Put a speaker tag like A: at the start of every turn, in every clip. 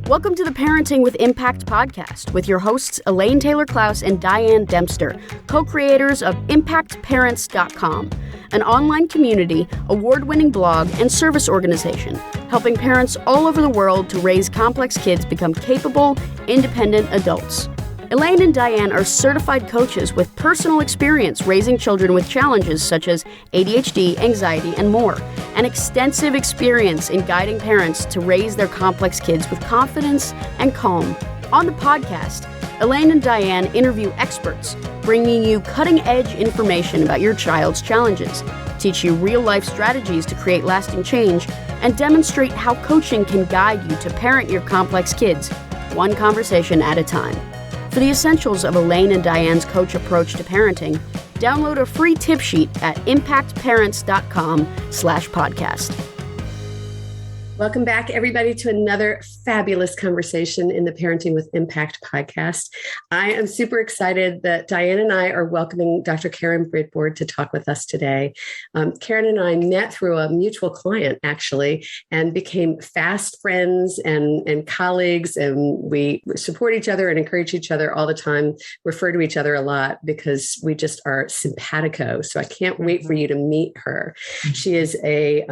A: Welcome to the Parenting with Impact podcast with your hosts Elaine Taylor-Klaus and Diane Dempster, co-creators of ImpactParents.com, an online community, award-winning blog, and service organization helping parents all over the world to raise complex kids become capable, independent adults. Elaine and Diane are certified coaches with personal experience raising children with challenges such as ADHD, anxiety, and more, and extensive experience in guiding parents to raise their complex kids with confidence and calm. On the podcast, Elaine and Diane interview experts, bringing you cutting-edge information about your child's challenges, teach you real-life strategies to create lasting change, and demonstrate how coaching can guide you to parent your complex kids, one conversation at a time. For the essentials of Elaine and Diane's coach approach to parenting, download a free tip sheet at impactparents.com/podcast. Welcome back, everybody, to another fabulous conversation in the Parenting with Impact podcast. I am super excited that Diane and I are welcoming Dr. Karen Bridbord to talk with us today. Karen and I met through a mutual client, actually, and became fast friends and colleagues, and we support each other and encourage each other all the time, refer to each other a lot because we just are simpatico. So I can't wait for you to meet her. She is a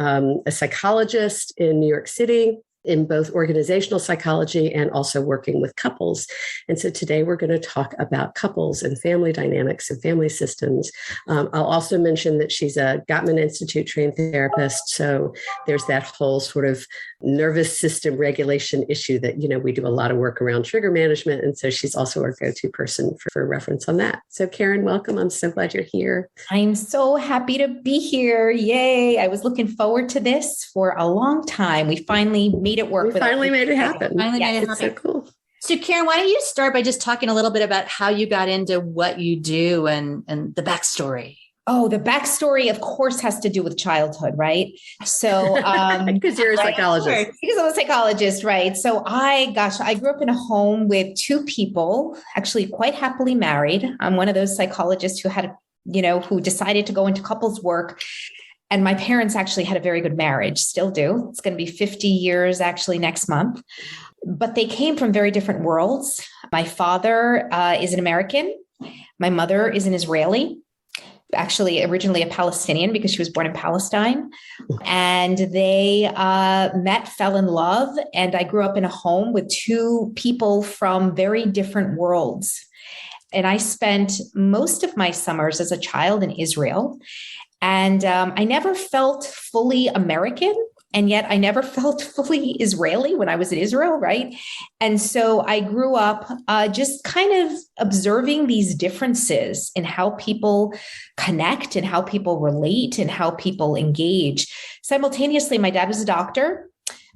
A: psychologist in New York City in both organizational psychology and also working with couples. And so today we're going to talk about couples and family dynamics and family systems. I'll also mention that she's a Gottman Institute trained therapist. So there's that whole sort of nervous system regulation issue that, we do a lot of work around trigger management. And so she's also our go-to person for reference on that. So Karen, welcome. I'm so glad you're here.
B: I'm so happy to be here. Yay. I was looking forward to this for a long time. We finally made it work.
A: We finally made it happen.
B: It's
A: so cool.
C: So Karen, why don't you start by just talking a little bit about how you got into what you do and the backstory?
B: Oh, the backstory, of course, has to do with childhood, right? So,
A: because you're a psychologist.
B: Because I'm a psychologist, right? So I grew up in a home with two people, actually quite happily married. I'm one of those psychologists who had, who decided to go into couples work. And my parents actually had a very good marriage, still do. It's going to be 50 years actually next month. But they came from very different worlds. My father is an American. My mother is an Israeli, actually originally a Palestinian because she was born in Palestine. And they met, fell in love. And I grew up in a home with two people from very different worlds. And I spent most of my summers as a child in Israel. And I never felt fully American, and yet I never felt fully Israeli when I was in Israel, right? And so I grew up just kind of observing these differences in how people connect and how people relate and how people engage. Simultaneously, my dad was a doctor.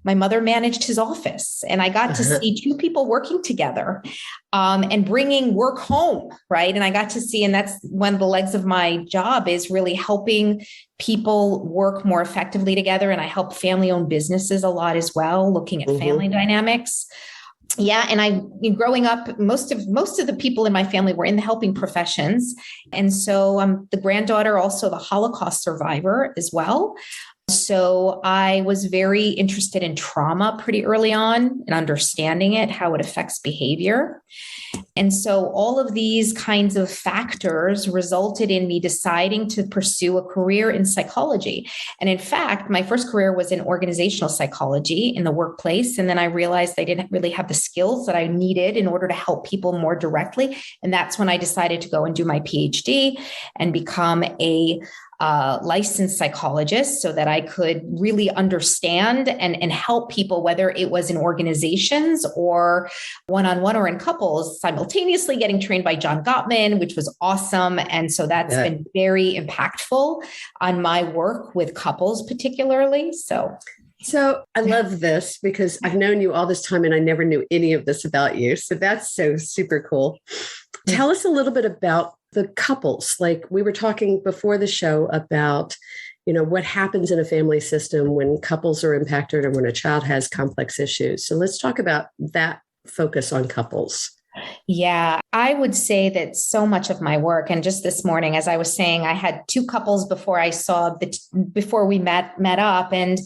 B: My mother managed his office, and I got to see two people working together and bringing work home, right? And I got to see, and that's one of the legs of my job is really helping people work more effectively together. And I help family-owned businesses a lot as well, looking at family dynamics. Yeah. And growing up, most of the people in my family were in the helping professions. And so I'm the granddaughter, also the Holocaust survivor as well. So I was very interested in trauma pretty early on and understanding it, how it affects behavior. And so all of these kinds of factors resulted in me deciding to pursue a career in psychology. And in fact, my first career was in organizational psychology in the workplace. And then I realized I didn't really have the skills that I needed in order to help people more directly. And that's when I decided to go and do my PhD and become a licensed psychologist so that I could really understand and help people, whether it was in organizations or one-on-one or in couples, simultaneously getting trained by John Gottman, which was awesome. And so that's been very impactful on my work with couples particularly. So
A: I love this because I've known you all this time and I never knew any of this about you. So that's so super cool. Tell us a little bit about the couples. Like we were talking before the show about, what happens in a family system when couples are impacted or when a child has complex issues. So let's talk about that focus on couples.
B: Yeah, I would say that so much of my work, and just this morning, as I was saying, I had two couples before we met up, and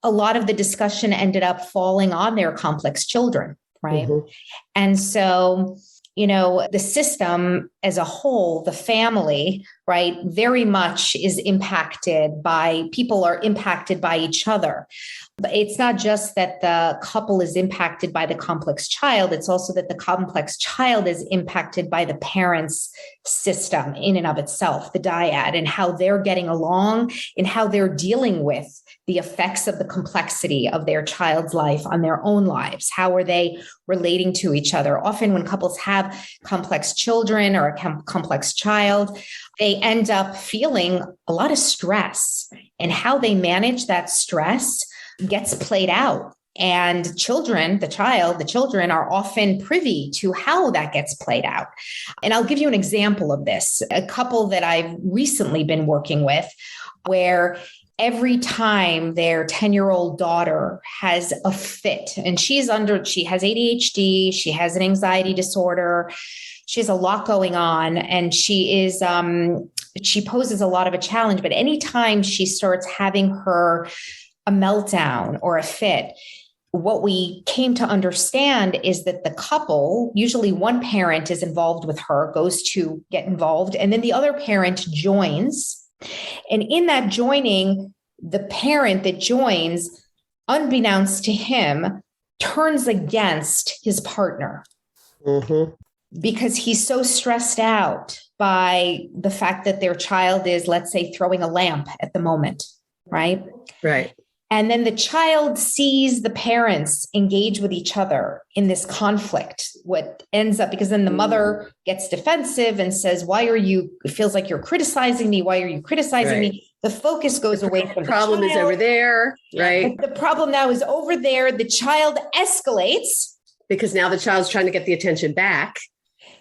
B: a lot of the discussion ended up falling on their complex children, right?
A: Mm-hmm.
B: And so, the system as a whole, the family, right, very much is impacted by, people are impacted by each other. But it's not just that the couple is impacted by the complex child, it's also that the complex child is impacted by the parents' system in and of itself, the dyad, and how they're getting along and how they're dealing with the effects of the complexity of their child's life on their own lives. How are they relating to each other? Often when couples have complex children or a complex child, they end up feeling a lot of stress, and how they manage that stress gets played out. And the children are often privy to how that gets played out. And I'll give you an example of this. A couple that I've recently been working with, where every time their 10-year-old daughter has a fit, and she has ADHD, she has an anxiety disorder, she has a lot going on, and she poses a lot of a challenge. But anytime she starts having a meltdown or a fit, what we came to understand is that the couple, usually one parent is involved with her, goes to get involved, and then the other parent joins. And in that joining, the parent that joins, unbeknownst to him, turns against his partner.
A: Mm-hmm.
B: Because he's so stressed out by the fact that their child is, let's say, throwing a lamp at the moment, right?
A: Right.
B: And then the child sees the parents engage with each other in this conflict. What ends up, because then the mother gets defensive and says, it feels like you're criticizing me. Why are you criticizing me? The focus goes away from the
A: problem
B: child.
A: is over there, right?
B: The problem now is over there. The child escalates. Because
A: now the child's trying to get the attention back,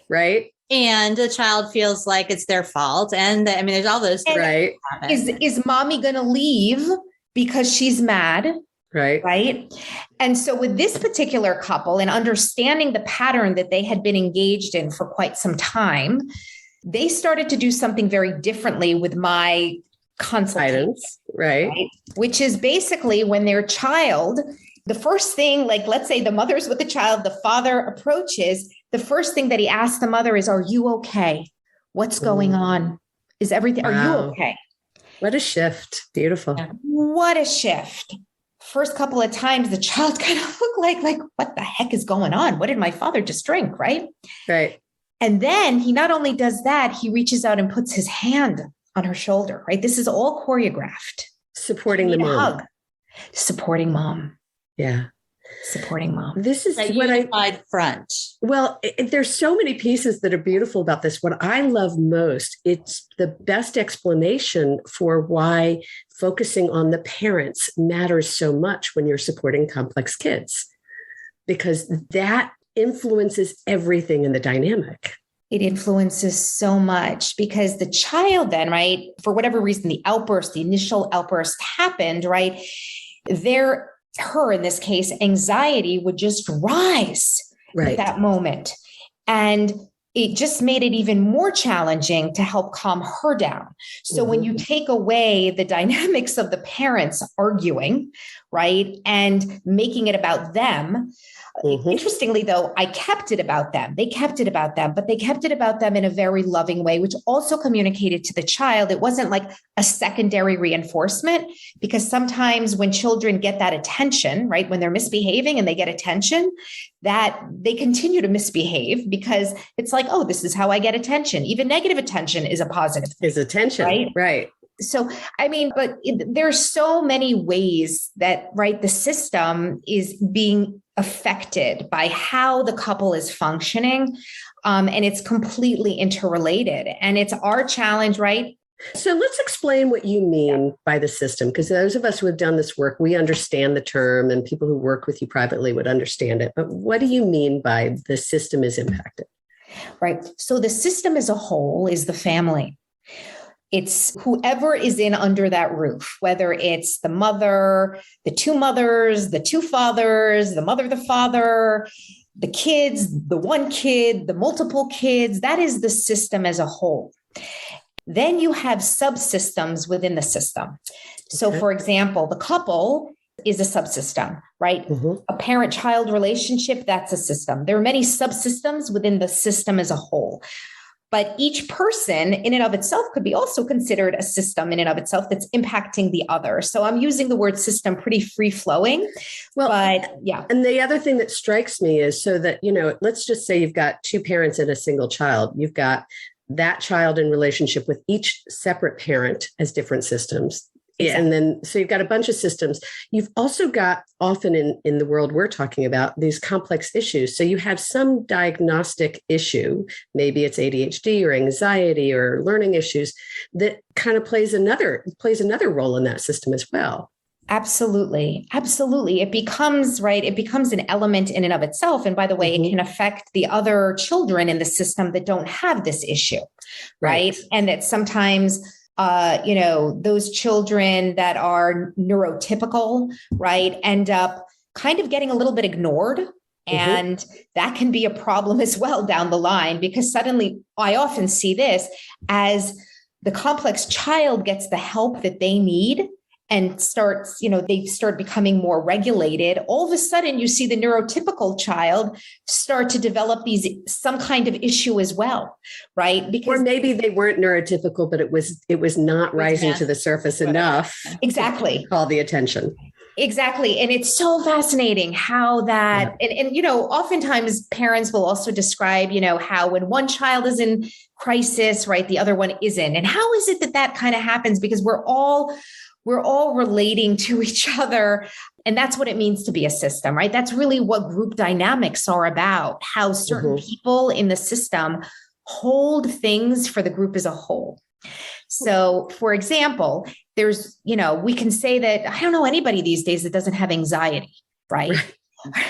A: right?
C: And the child feels like it's their fault. And there's all those things.
A: Right.
B: Is mommy going to leave because she's mad?
A: Right.
B: Right. And so with this particular couple, and understanding the pattern that they had been engaged in for quite some time, they started to do something very differently with my consultation.
A: Right.
B: Which is basically when their child, the first thing, like let's say the mother's with the child, the father approaches, the first thing that he asks the mother is, "Are you okay? What's going on? Is everything, Are you okay?"
A: What a shift. Beautiful.
B: What a shift. First couple of times, the child kind of looked like, what the heck is going on? What did my father just drink? Right.
A: Right.
B: And then he not only does that, he reaches out and puts his hand on her shoulder, right? This is all choreographed.
A: Supporting the mom.
B: Hug. Supporting mom.
A: Yeah.
B: Supporting mom.
C: This is what unified front.
A: Well, there's so many pieces that are beautiful about this. What I love most, it's the best explanation for why focusing on the parents matters so much when you're supporting complex kids, because that influences everything in the dynamic.
B: It influences so much because the child then, right, for whatever reason, the initial outburst happened, right? Her, in this case, anxiety would just rise at that moment. And it just made it even more challenging to help calm her down. So when you take away the dynamics of the parents arguing, right, and making it about them, interestingly, though, I kept it about them. They kept it about them, but they kept it about them in a very loving way, which also communicated to the child. It wasn't like a secondary reinforcement, because sometimes when children get that attention, right, when they're misbehaving and they get attention, that they continue to misbehave because it's like, oh, this is how I get attention. Even negative attention is a positive thing.
A: Is attention, right?
B: So, but there's so many ways that, right, the system is being affected by how the couple is functioning. And it's completely interrelated. And it's our challenge, right?
A: So let's explain what you mean by the system, because those of us who have done this work, we understand the term, and people who work with you privately would understand it. But what do you mean by the system is impacted?
B: Right. So the system as a whole is the family. It's whoever is in under that roof, whether it's the mother, the two mothers, the two fathers, the mother, the father, the kids, the one kid, the multiple kids. That is the system as a whole. Then you have subsystems within the system. So, for example, the couple is a subsystem, right?
A: Mm-hmm.
B: A parent-child relationship, that's a system. There are many subsystems within the system as a whole. But each person in and of itself could be also considered a system in and of itself that's impacting the other. So I'm using the word system pretty free flowing.
A: Well,
B: but yeah.
A: And the other thing that strikes me is so that, let's just say you've got two parents and a single child. You've got that child in relationship with each separate parent as different systems. Exactly. And then, so you've got a bunch of systems. You've also got often in the world we're talking about these complex issues. So you have some diagnostic issue, maybe it's ADHD or anxiety or learning issues that kind of plays another role in that system as well.
B: Absolutely. Absolutely. It becomes an element in and of itself. And by the way, it can affect the other children in the system that don't have this issue. Right. And that sometimes those children that are neurotypical, right, end up kind of getting a little bit ignored. And that can be a problem as well down the line, because suddenly I often see this as the complex child gets the help that they need and they start becoming more regulated. All of a sudden, you see the neurotypical child start to develop some kind of issue as well, right?
A: Because, or maybe they weren't neurotypical, but it was not rising to the surface enough.
B: Exactly.
A: To call the attention.
B: Exactly. And it's so fascinating how that, and oftentimes parents will also describe, how when one child is in crisis, right, the other one isn't. And how is it that kind of happens? Because we're all relating to each other. And that's what it means to be a system, right? That's really what group dynamics are about, how certain people in the system hold things for the group as a whole. So, for example, there's, we can say that I don't know anybody these days that doesn't have anxiety, right?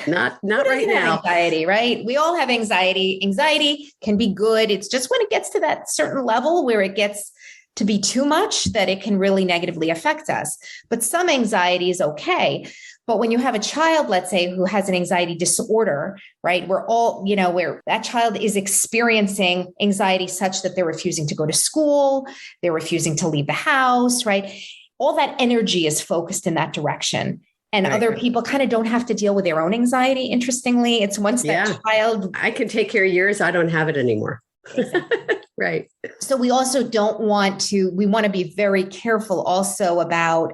A: Not right now.
B: Anxiety, right? We all have anxiety. Anxiety can be good. It's just when it gets to that certain level where it gets to be too much that it can really negatively affect us. But some anxiety is okay. But when you have a child, let's say, who has an anxiety disorder, right, where that child is experiencing anxiety such that they're refusing to go to school, they're refusing to leave the house, right? All that energy is focused in that direction. And other people kind of don't have to deal with their own anxiety. Interestingly, it's once that child...
A: I can take care of yours. I don't have it anymore. Exactly. Right.
B: So we also we want to be very careful also about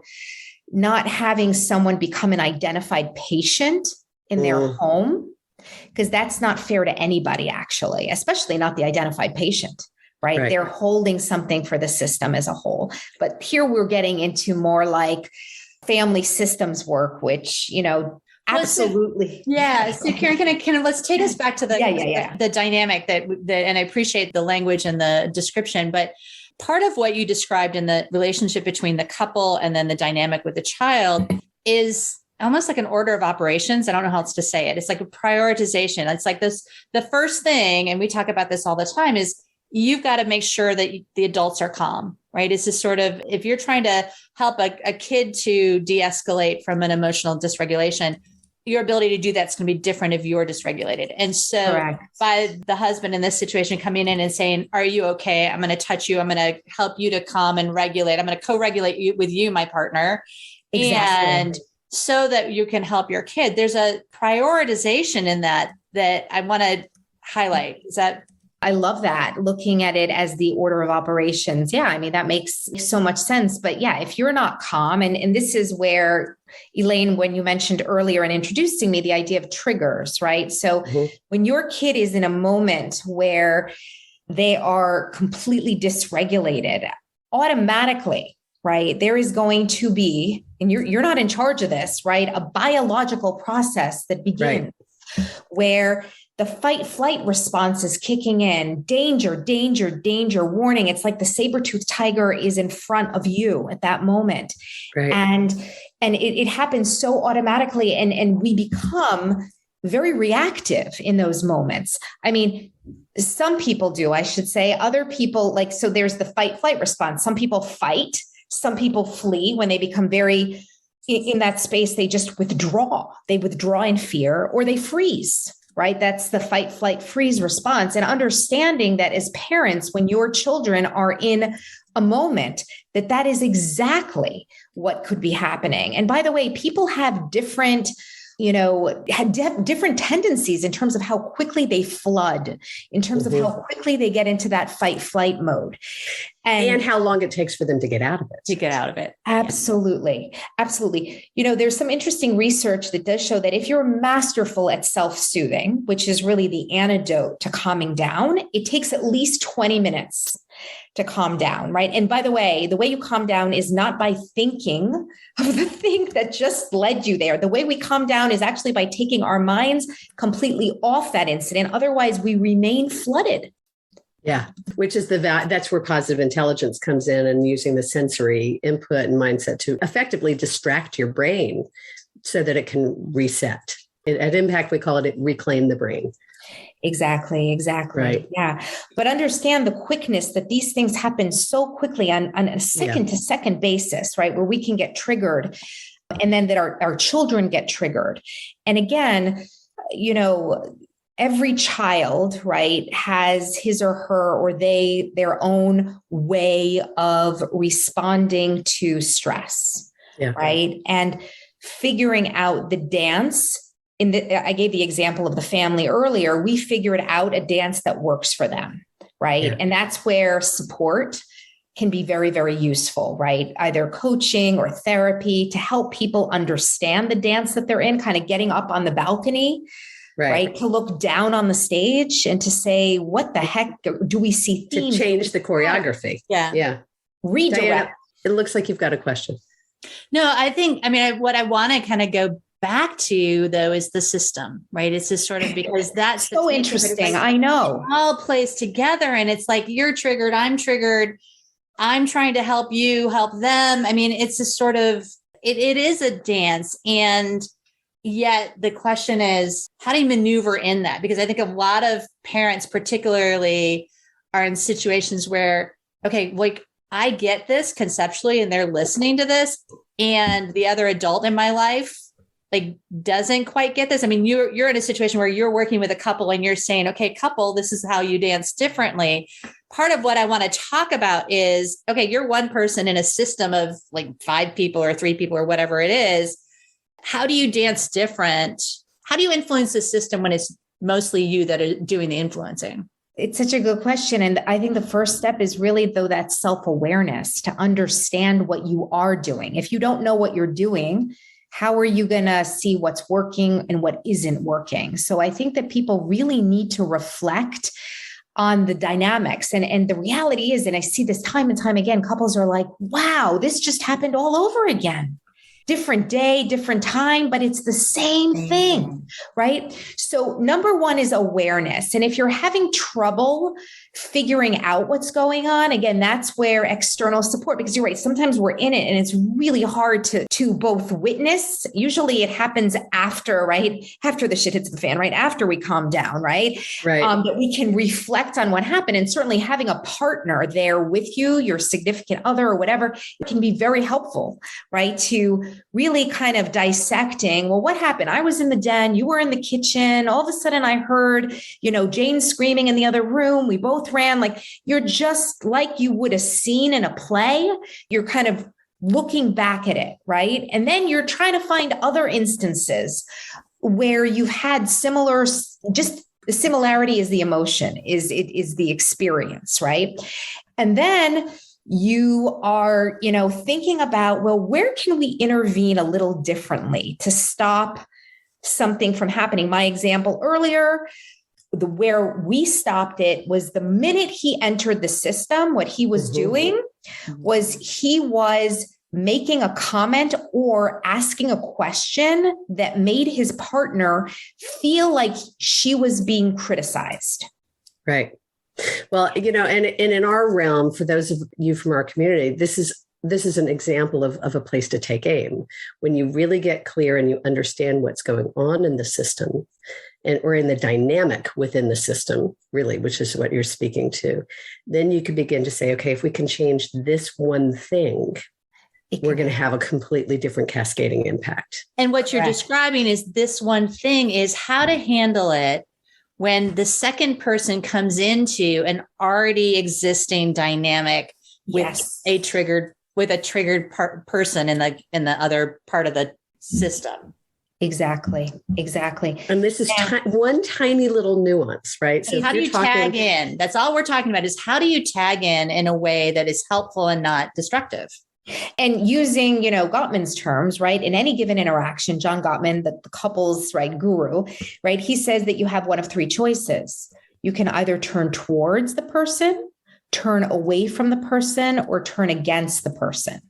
B: not having someone become an identified patient in their home, because that's not fair to anybody, actually, especially not the identified patient, right? They're holding something for the system as a whole. But here we're getting into more like family systems work, which, absolutely.
C: So Karen, can let's take us back to the dynamic that, and I appreciate the language and the description, but part of what you described in the relationship between the couple and then the dynamic with the child is almost like an order of operations. I don't know how else to say it. It's like a prioritization. It's like the first thing, and we talk about this all the time, is you've got to make sure that the adults are calm, right? It's just sort of, if you're trying to help a kid to de-escalate from an emotional dysregulation, your ability to do that's going to be different if you're dysregulated. And so by the husband in this situation coming in and saying, are you okay? I'm going to touch you. I'm going to help you to calm and regulate. I'm going to co-regulate you with you, my partner. Exactly. And so that you can help your kid. There's a prioritization in that I want to highlight. Is that...
B: I love that, looking at it as the order of operations. Yeah, I mean, that makes so much sense. But yeah, if you're not calm, and this is where, Elaine, when you mentioned earlier in introducing me, the idea of triggers, right? So when your kid is in a moment where they are completely dysregulated, automatically, right, there is going to be, and you're not in charge of this, right, a biological process that begins where the fight flight response is kicking in. Danger, danger, danger, warning. It's like the saber-toothed tiger is in front of you at that moment. Right. And it happens so automatically. And we become very reactive in those moments. I mean, some people do, I should say. Other people, so there's the fight flight response. Some people fight. Some people flee when they become very in that space. They just withdraw. They withdraw in fear, or they freeze. right? That's the fight, flight, freeze response. And understanding that as parents, when your children are in a moment, that is exactly what could be happening. And by the way, people have different different tendencies in terms of how quickly they flood, in terms of how quickly they get into that fight flight mode.
A: And how long it takes for them to get out of it.
B: Absolutely. Yeah. Absolutely. There's some interesting research that does show that if you're masterful at self-soothing, which is really the antidote to calming down, it takes at least 20 minutes to calm down, right? And by the way you calm down is not by thinking of the thing that just led you there. The way we calm down is actually by taking our minds completely off that incident. Otherwise, we remain flooded.
A: Yeah, which is that's where positive intelligence comes in, and using the sensory input and mindset to effectively distract your brain so that it can reset. At Impact, we call it reclaim the brain.
B: Exactly.
A: Right.
B: Yeah. But understand the quickness that these things happen so quickly on a second to second basis, right? Where we can get triggered, and then that our children get triggered. And again, every child, right, has his or her or their own way of responding to stress, right? And figuring out the dance. I gave the example of the family earlier. We figured out a dance that works for them, right? Yeah. And that's where support can be very, very useful, right? Either coaching or therapy to help people understand the dance that they're in, kind of getting up on the balcony, right? To look down on the stage and to say, what the heck do we see?
A: To change the choreography.
C: Yeah.
B: Redirect.
A: Diana, it looks like you've got a question.
C: No, what I want to kind of go back to, though, is the system, right? It's just sort of, because that's
B: so interesting. I know.
C: It all plays together, and it's like, you're triggered, I'm trying to help you help them. It's a sort of, it is a dance. And yet the question is, how do you maneuver in that? Because I think a lot of parents particularly are in situations where, okay, like, I get this conceptually and they're listening to this, and the other adult in my life doesn't quite get this. You're in a situation where you're working with a couple and you're saying, okay, couple, this is how you dance differently. Part of what I want to talk about is, okay, you're one person in a system of 5 people or 3 people or whatever it is. How do you dance different? How do you influence the system when it's mostly you that are doing the influencing?
B: It's such a good question. And I think the first step is really, though, that self-awareness, to understand what you are doing. If you don't know what you're doing, how are you going to see what's working and what isn't working? So I think that people really need to reflect on the dynamics. And the reality is, and I see this time and time again, couples are like, wow, this just happened all over again. Different day, different time, but it's the same thing, right? So number one is awareness. And if you're having trouble figuring out what's going on, again, that's where external support, because you're right, sometimes we're in it and it's really hard to both witness. Usually it happens after, right? After the shit hits the fan, right? After we calm down, right? That we can reflect on what happened. And certainly having a partner there with you, your significant other or whatever, it can be very helpful, right? To really kind of dissecting, well, what happened? I was in the den, you were in the kitchen. All of a sudden I heard, Jane screaming in the other room. We both ran. You're just like you would have seen in a play. You're kind of looking back at it, right? And then you're trying to find other instances where you've had similar, just the similarity is the emotion, is the experience, right? And then you are, thinking about, well, where can we intervene a little differently to stop something from happening? My example earlier, where we stopped it was the minute he entered the system, what he was doing was he was making a comment or asking a question that made his partner feel like she was being criticized.
A: Right. Well, and in our realm, for those of you from our community, this is an example of a place to take aim. When you really get clear and you understand what's going on in the system or in the dynamic within the system, really, which is what you're speaking to, then you can begin to say, okay, if we can change this one thing, we're going to have a completely different cascading impact.
C: And what you're describing is this one thing is how to handle it when the second person comes into an already existing dynamic with a triggered person in the other part of the system.
B: Exactly.
A: And this is one tiny little nuance, right?
C: So how do you tag in? That's all we're talking about is how do you tag in a way that is helpful and not destructive?
B: And using, Gottman's terms, right? In any given interaction, John Gottman, the couples, guru, right? He says that you have one of three choices. You can either turn towards the person, turn away from the person, or turn against the person.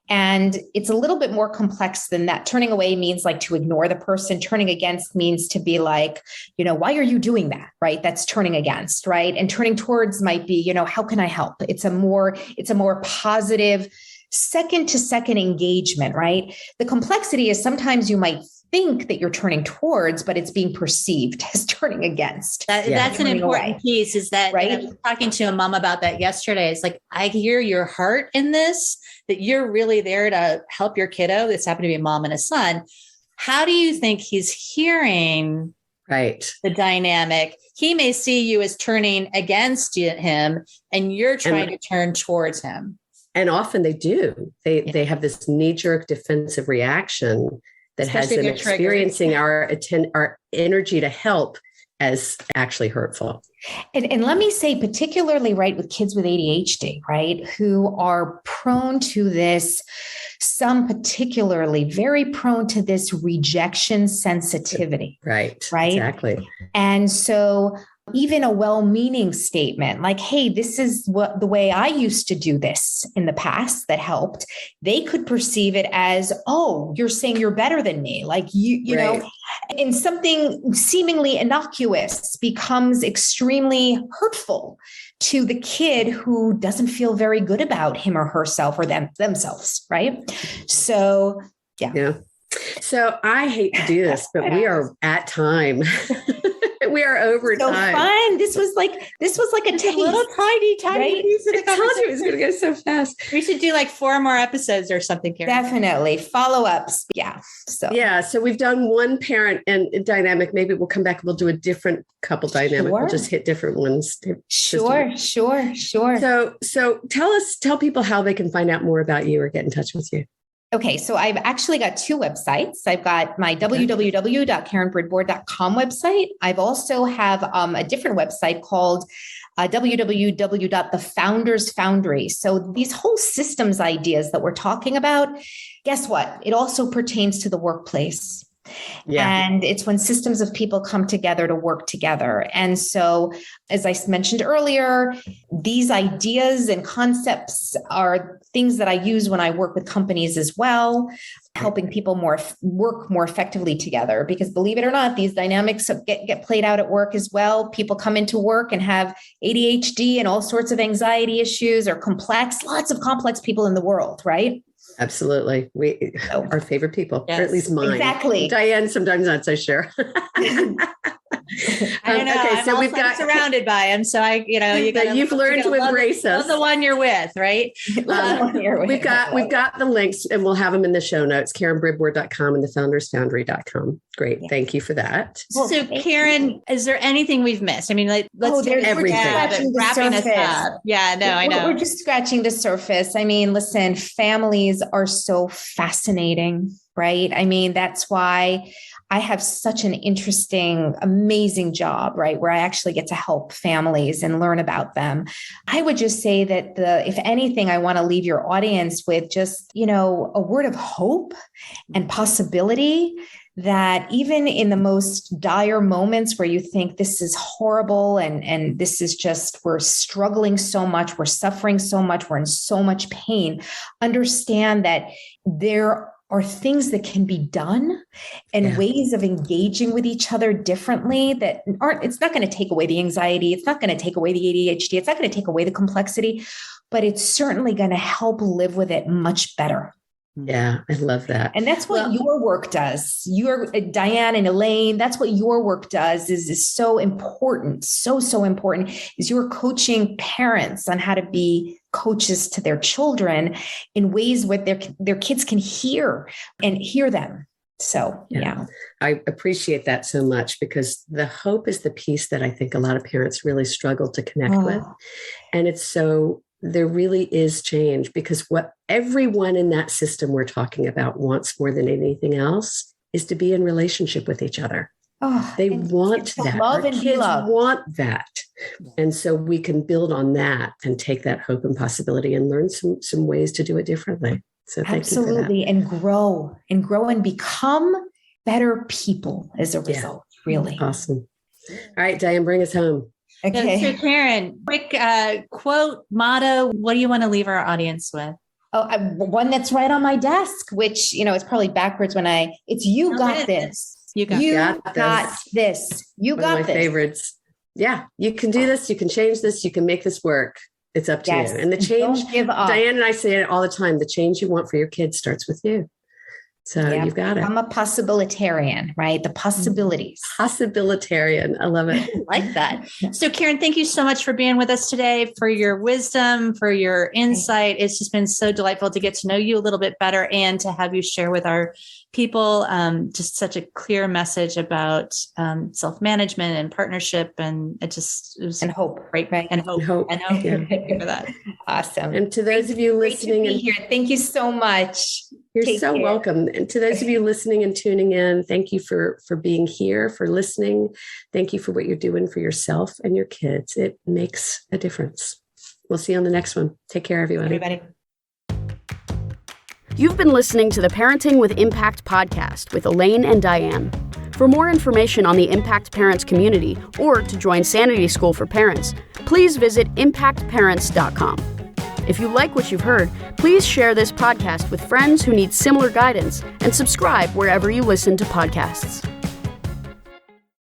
B: And it's a little bit more complex than that. Turning away means to ignore the person. Turning against means to be why are you doing that? Right? That's turning against, right? And turning towards might be, how can I help? It's a more positive second to second engagement, right? The complexity is sometimes you might think that you're turning towards, but it's being perceived as turning against.
C: That's an important piece is that, right? I was talking to a mom about that yesterday. It's I hear your heart in this, that you're really there to help your kiddo. This happened to be a mom and a son. How do you think he's hearing the dynamic? He may see you as turning against him and you're trying to turn towards him. And
A: often they do. They have this knee-jerk defensive reaction that especially has them experiencing our energy to help as actually hurtful.
B: And let me say, particularly, with kids with ADHD, who are prone to this, some particularly very prone to this rejection sensitivity.
A: Right. Exactly.
B: And so even a well-meaning statement hey, this is the way I used to do this in the past that helped. They could perceive it as, oh, you're saying you're better than me. You know, and something seemingly innocuous becomes extremely hurtful to the kid who doesn't feel very good about him or herself or themselves. Right. So,
A: yeah. So I hate to do this, but we are at time. We are over
B: so
A: time.
B: Fun. This was like a taste,
C: little tiny piece of the
A: conversation. I told you it was going to go so fast.
C: We should do 4 more episodes or something, Karen.
B: Definitely. Follow-ups. Yeah.
A: So we've done one parent and dynamic. Maybe we'll come back and we'll do a different couple dynamic.
B: Sure.
A: We'll just hit different ones.
B: Sure.
A: So tell people how they can find out more about you or get in touch with you.
B: Okay, so I've actually got 2 websites. I've got my www.karenbridbord.com website. I've also have a different website called www.the Foundry. So these whole systems ideas that we're talking about, guess what? It also pertains to the workplace. Yeah. And it's when systems of people come together to work together. And so, as I mentioned earlier, these ideas and concepts are things that I use when I work with companies as well, helping people work more effectively together. Because believe it or not, these dynamics get played out at work as well. People come into work and have ADHD and all sorts of anxiety issues or lots of complex people in the world, right?
A: Absolutely. Our favorite people, or at least mine.
B: Exactly.
A: Diane, sometimes not so sure.
C: I don't know. Okay, so we've got surrounded by them. So you've
A: learned to embrace us.
C: Love the one you're with, right?
A: We've got the links and we'll have them in the show notes, KarenBridbord.com and thefoundersfoundry.com. Great. Yeah. Thank you for that.
C: Well, so Karen, is there anything we've missed? I mean, let's
A: do everything.
B: Wrapping us up.
C: Yeah, no, I know.
B: We're just scratching the surface. I mean, listen, families are so fascinating, right? I mean, that's why I have such an interesting, amazing job, right? Where I actually get to help families and learn about them. I would just say that if anything, I want to leave your audience with just, a word of hope and possibility that even in the most dire moments where you think this is horrible and this is just, we're struggling so much, we're suffering so much, we're in so much pain, understand that there are things that can be done and ways of engaging with each other differently that it's not going to take away the anxiety. It's not going to take away the ADHD. It's not going to take away the complexity, but it's certainly going to help live with it much better.
A: Yeah, I love that.
B: And that's what your work does. Diane and Elaine, that's what your work does is so important. So important is you're coaching parents on how to be coaches to their children in ways where their kids can hear them. So, yeah.
A: I appreciate that so much, because the hope is the piece that I think a lot of parents really struggle to connect with. And there really is change, because what everyone in that system we're talking about wants more than anything else is to be in relationship with each other. They want that.
B: Love and
A: kids
B: love.
A: want that. And so we can build on that and take that hope and possibility and learn some ways to do it differently. So thank you for that.
B: And grow and become better people as a result. Really.
A: Awesome. All right, Diane, bring us home.
B: Okay.
C: So Karen, quick quote, motto, what do you want to leave our audience with?
B: One that's right on my desk, which, is probably backwards it's you got this. You got this. You got this.
A: My favorites. Yeah, you can do this. You can change this. You can make this work. It's up to you. And the change,
B: don't give up.
A: Diane and I say it all the time, the change you want for your kids starts with you. So you've got it.
B: I'm a possibilitarian, right? The possibilities.
A: Possibilitarian. I love it.
C: I like that. So Karen, thank you so much for being with us today, for your wisdom, for your insight. It's just been so delightful to get to know you a little bit better and to have you share with our people just such a clear message about self-management and partnership. And it was
B: hope,
C: right? And hope.
A: Yeah.
C: Thank you for that.
B: Awesome.
A: And to those of you listening
B: here, thank you so much.
A: You're so welcome. And to those of you listening and tuning in, thank you for being here, for listening. Thank you for what you're doing for yourself and your kids. It makes a difference. We'll see you on the next one. Take care, everybody.
D: You've been listening to the Parenting with Impact podcast with Elaine and Diane. For more information on the Impact Parents community or to join Sanity School for Parents, please visit impactparents.com. If you like what you've heard, please share this podcast with friends who need similar guidance and subscribe wherever you listen to podcasts.